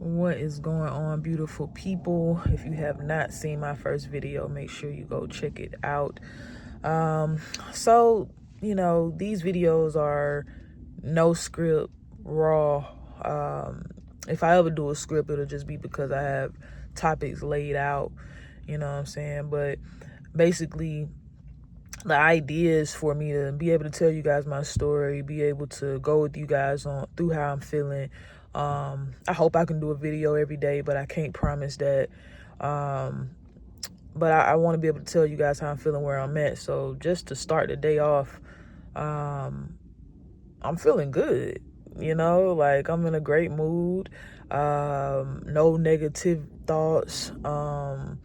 What is going on, beautiful people? If you have not seen my first video, make sure you go check it out. So these videos are no script, raw. If I ever do a script, it'll just be because I have topics laid out, you know what I'm saying? But basically, the idea is for me to be able to tell you guys my story, be able to go with you guys on through how I'm feeling. I hope I can do a video every day, but I can't promise that. But I want to be able to tell you guys how I'm feeling, where I'm at. So just to start the day off, I'm feeling good. Like I'm in a great mood. No negative thoughts. No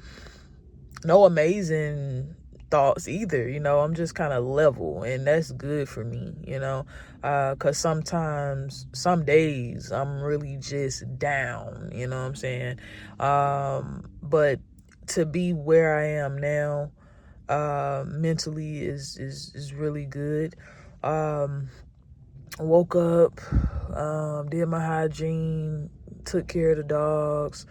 amazing thoughts either. I'm just kind of level, and that's good for me, because sometimes, some days I'm really just down, you know what I'm saying? But to be where I am now, mentally is really good. Woke up, did my hygiene, took care of the dogs,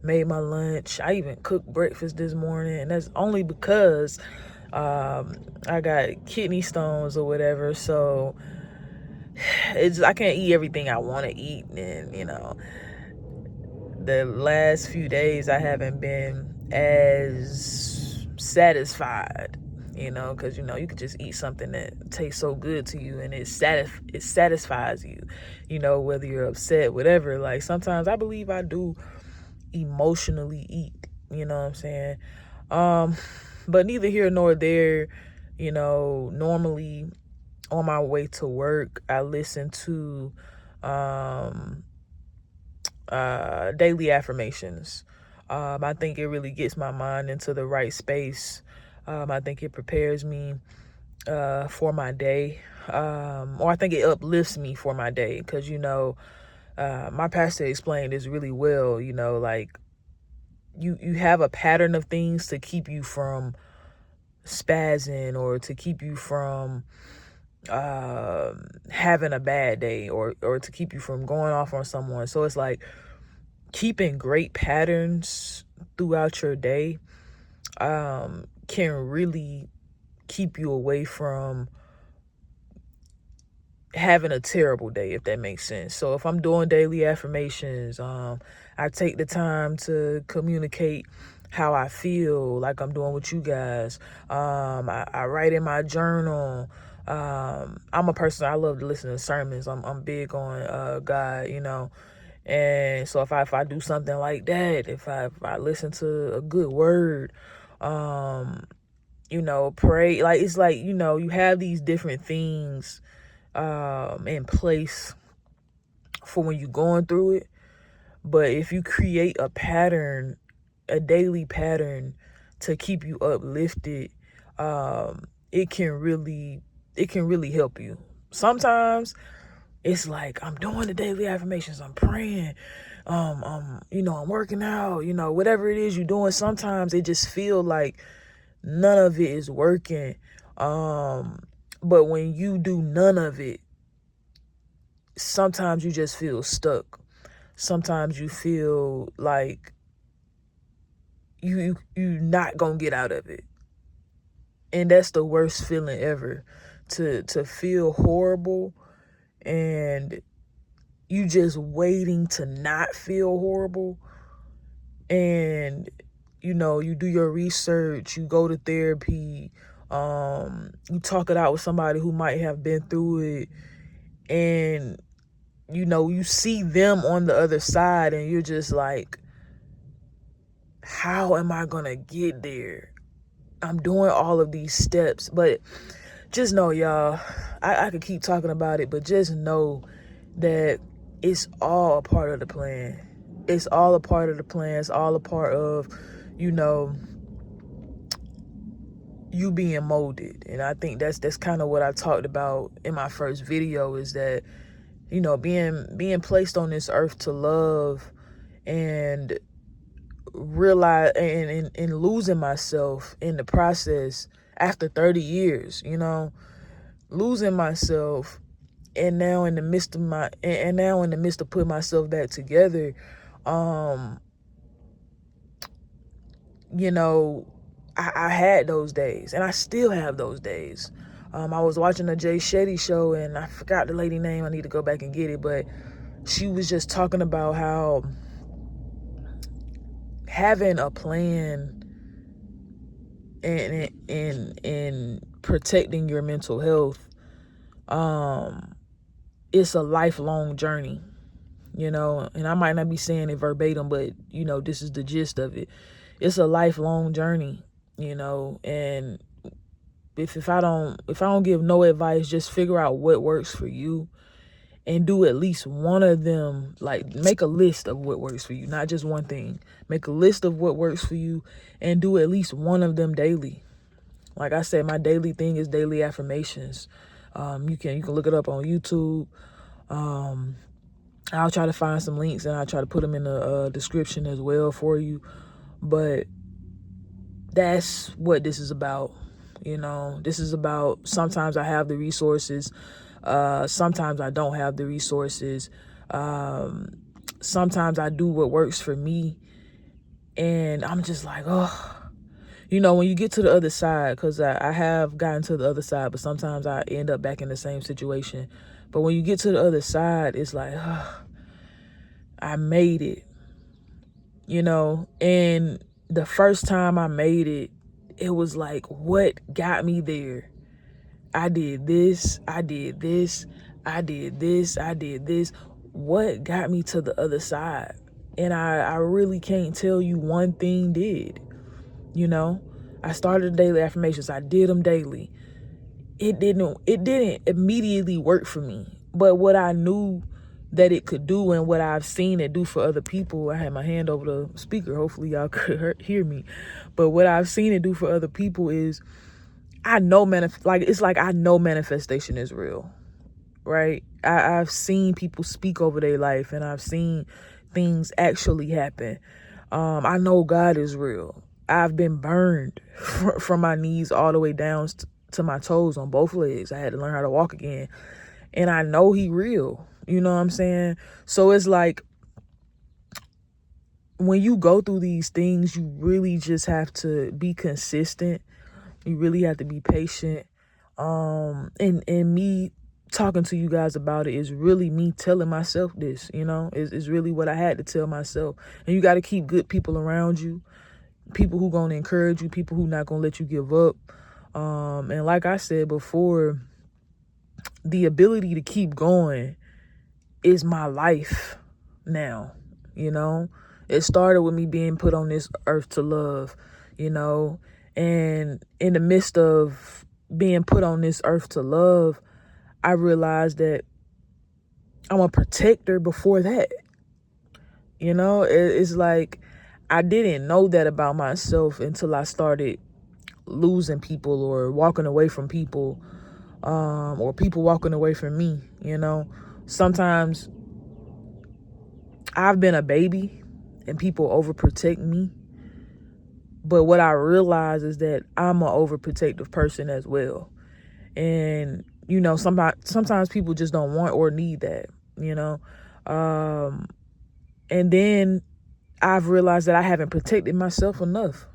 made my lunch. I even cooked breakfast this morning, and that's only because I got kidney stones or whatever, so I can't eat everything I want to eat. And the last few days I haven't been as satisfied, because you could just eat something that tastes so good to you and it satisfies you, whether you're upset, whatever. Like sometimes I believe I do emotionally eat, you know what I'm saying? But neither here nor there. Normally on my way to work, I listen to daily affirmations. I think it really gets my mind into the right space. I think it prepares me for my day, or I think it uplifts me for my day, because my pastor explained this really well. Like you have a pattern of things to keep you from spazzing, or to keep you from having a bad day, or to keep you from going off on someone. So it's like keeping great patterns throughout your day can really keep you away from having a terrible day, if that makes sense. So if I'm doing daily affirmations, I take the time to communicate how I feel, like I'm doing with you guys. I write in my journal. I'm a person, I love to listen to sermons. I'm big on God, and so if I do something like that, if I listen to a good word, pray, like it's like, you have these different things in place for when you're going through it. But if you create a pattern, a daily pattern to keep you uplifted, it can really help you. Sometimes it's like I'm doing the daily affirmations, I'm praying, I'm working out, whatever it is you're doing. Sometimes it just feel like none of it is working. But when you do none of it, sometimes you just feel stuck. Sometimes you feel like you're not gonna get out of it. And that's the worst feeling ever, to feel horrible and you just waiting to not feel horrible. And you do your research, you go to therapy, you talk it out with somebody who might have been through it, and you see them on the other side, and you're just like, how am I gonna get there? I'm doing all of these steps. But just know, y'all, I could keep talking about it, but just know that it's all a part of the plan. It's all a part of the plan. It's all a part of, you being molded. And I think that's kind of what I talked about in my first video, is that, being placed on this earth to love, and realize and losing myself in the process after 30 years, losing myself, and now in the midst of putting myself back together, You know, I had those days, and I still have those days. I was watching a Jay Shetty show, and I forgot the lady name. I need to go back and get it, but she was just talking about how having a plan and protecting your mental health, it's a lifelong journey, you know. And I might not be saying it verbatim, but you know, this is the gist of it. It's a lifelong journey, you know. And if I don't give no advice, just figure out what works for you and do at least one of them. Like, make a list of what works for you, not just one thing. Make a list of what works for you and do at least one of them daily. Like I said, my daily thing is daily affirmations. You can look it up on YouTube. I'll try to find some links, and I'll try to put them in the description as well for you. But that's what this is about. You know, this is about, sometimes I have the resources. Sometimes I don't have the resources. Sometimes I do what works for me, and I'm just like, oh, you know, when you get to the other side, because I have gotten to the other side, but sometimes I end up back in the same situation. But when you get to the other side, it's like, oh, I made it, you know. And the first time I made it, it was like, what got me there? I did this, I did this, I did this, I did this. What got me to the other side? And I really can't tell you one thing did. You know, I started daily affirmations. I did them daily. It didn't immediately work for me. But what I knew that it could do, and what I've seen it do for other people, I had my hand over the speaker. Hopefully y'all could hear me. But what I've seen it do for other people is, I know I know manifestation is real, right? I've seen people speak over their life, and I've seen things actually happen. I know God is real. I've been burned from my knees all the way down to my toes on both legs. I had to learn how to walk again. And I know he real. You know what I'm saying? So it's like, when you go through these things, you really just have to be consistent. You really have to be patient. And me talking to you guys about it is really me telling myself this, you know. It's really what I had to tell myself. And you got to keep good people around you. People who gonna encourage you, people who not gonna let you give up. And like I said before, the ability to keep going is my life now, you know. It started with me being put on this earth to love, you know. And in the midst of being put on this earth to love, I realized that I'm a protector before that. You know, it's like, I didn't know that about myself until I started losing people, or walking away from people, or people walking away from me. You know, sometimes I've been a baby and people overprotect me, but what I realize is that I'm an overprotective person as well. And you know, sometimes people just don't want or need that, you know. And then I've realized that I haven't protected myself enough.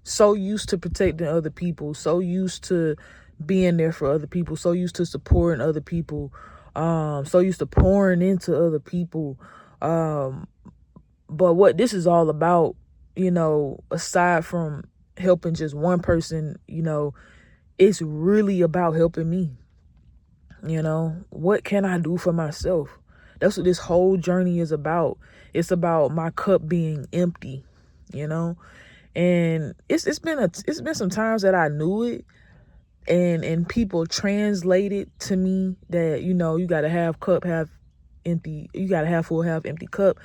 So used to protecting other people, so used to being there for other people, so used to supporting other people, so used to pouring into other people. But what this is all about, you know, aside from helping just one person, you know, it's really about helping me. You know, what can I do for myself? That's what this whole journey is about. It's about my cup being empty, you know. And it's been some times that I knew it, and people translate it to me that, you know, you gotta have cup half empty, you gotta have full half empty cup,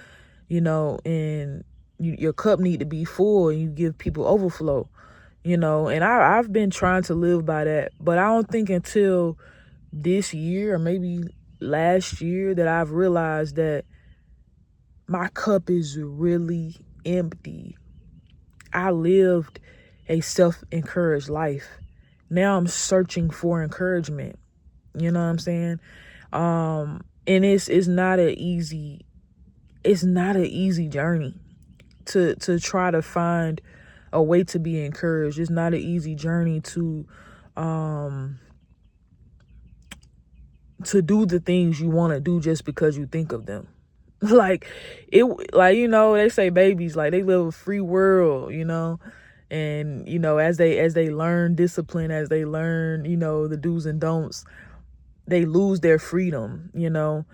you know, and your cup need to be full, and you give people overflow, you know. And I've been trying to live by that, but I don't think until this year, or maybe last year, that I've realized that my cup is really empty. I lived a self-encouraged life. Now I'm searching for encouragement. You know what I'm saying? And it's not an easy it's not an easy journey to try to find a way to be encouraged. It's not an easy journey to do the things you want to do just because you think of them. Like it, like, you know, they say babies, like, they live a free world, you know, and, you know, as they learn discipline, as they learn, you know, the do's and don'ts, they lose their freedom, you know.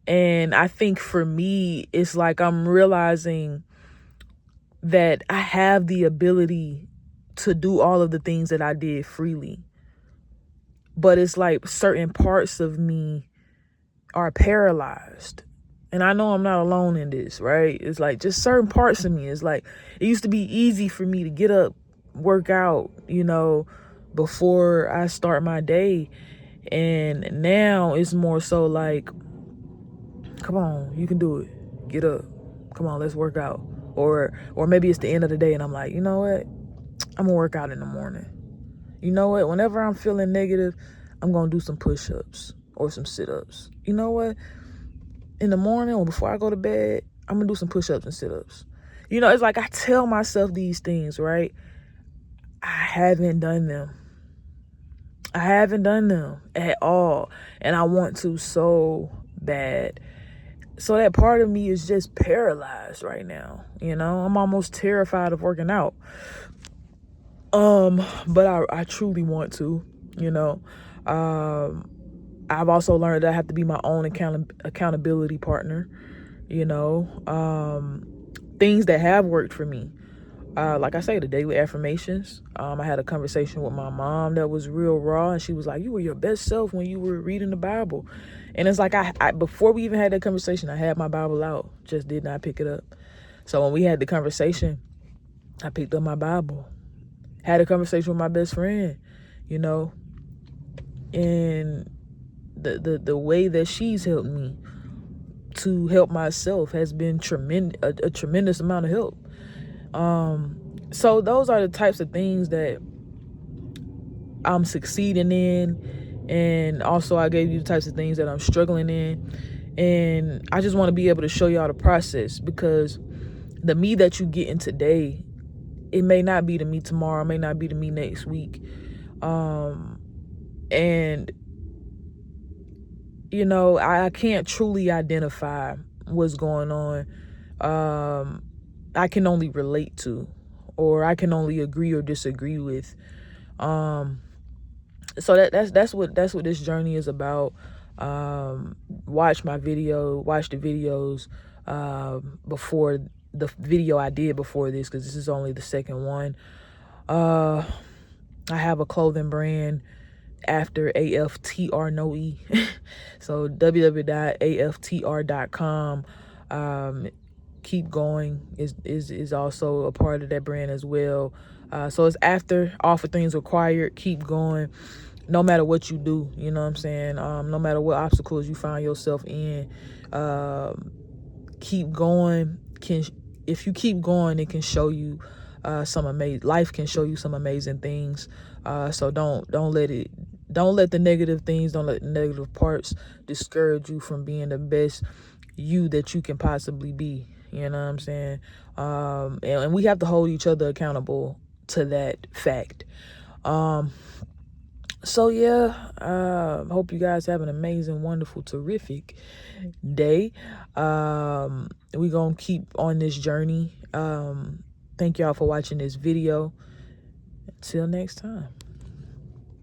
And I think for me, it's like I'm realizing that I have the ability to do all of the things that I did freely, but it's like certain parts of me are paralyzed. And I know I'm not alone in this, right? It's like just certain parts of me. It's like it used to be easy for me to get up, work out, you know, before I start my day. And now it's more so like, come on, you can do it. Get up. Come on, let's work out. Or maybe it's the end of the day and I'm like, you know what? I'm gonna work out in the morning. You know what? Whenever I'm feeling negative, I'm gonna do some push-ups or some sit-ups. You know what? In the morning or before I go to bed, I'm gonna do some push-ups and sit-ups. You know, it's like I tell myself these things, right? I haven't done them. I haven't done them at all. And I want to so bad. So that part of me is just paralyzed right now. You know, I'm almost terrified of working out. But I truly want to, you know. I've also learned that I have to be my own accountability partner, you know. Things that have worked for me. Like I say, the daily affirmations. I had a conversation with my mom that was real raw, and she was like, you were your best self when you were reading the Bible. And it's like, I before we even had that conversation, I had my Bible out, just did not pick it up. So when we had the conversation, I picked up my Bible, had a conversation with my best friend, you know, and the way that she's helped me to help myself has been a tremendous amount of help. So those are the types of things that I'm succeeding in, and also I gave you the types of things that I'm struggling in. And I just want to be able to show y'all the process, because the me that you get in today, it may not be the me tomorrow, it may not be the me next week. And you know, I can't truly identify what's going on. I can only relate to, or I can only agree or disagree with. So that's what this journey is about. Watch the videos before the video I did before this, because this is only the second one. I have a clothing brand after AFTR no E. So www.aftr.com. Keep Going is also a part of that brand as well. So it's after all for things required. Keep going, no matter what you do. You know what I'm saying? No matter what obstacles you find yourself in, keep going. If you keep going, it can show you some amazing life. Can show you some amazing things. So don't let the negative things, don't let the negative parts discourage you from being the best you that you can possibly be. You know what I'm saying? And we have to hold each other accountable to that fact. So yeah, hope you guys have an amazing, wonderful, terrific day. We gonna keep on this journey. Thank y'all for watching this video. Until next time.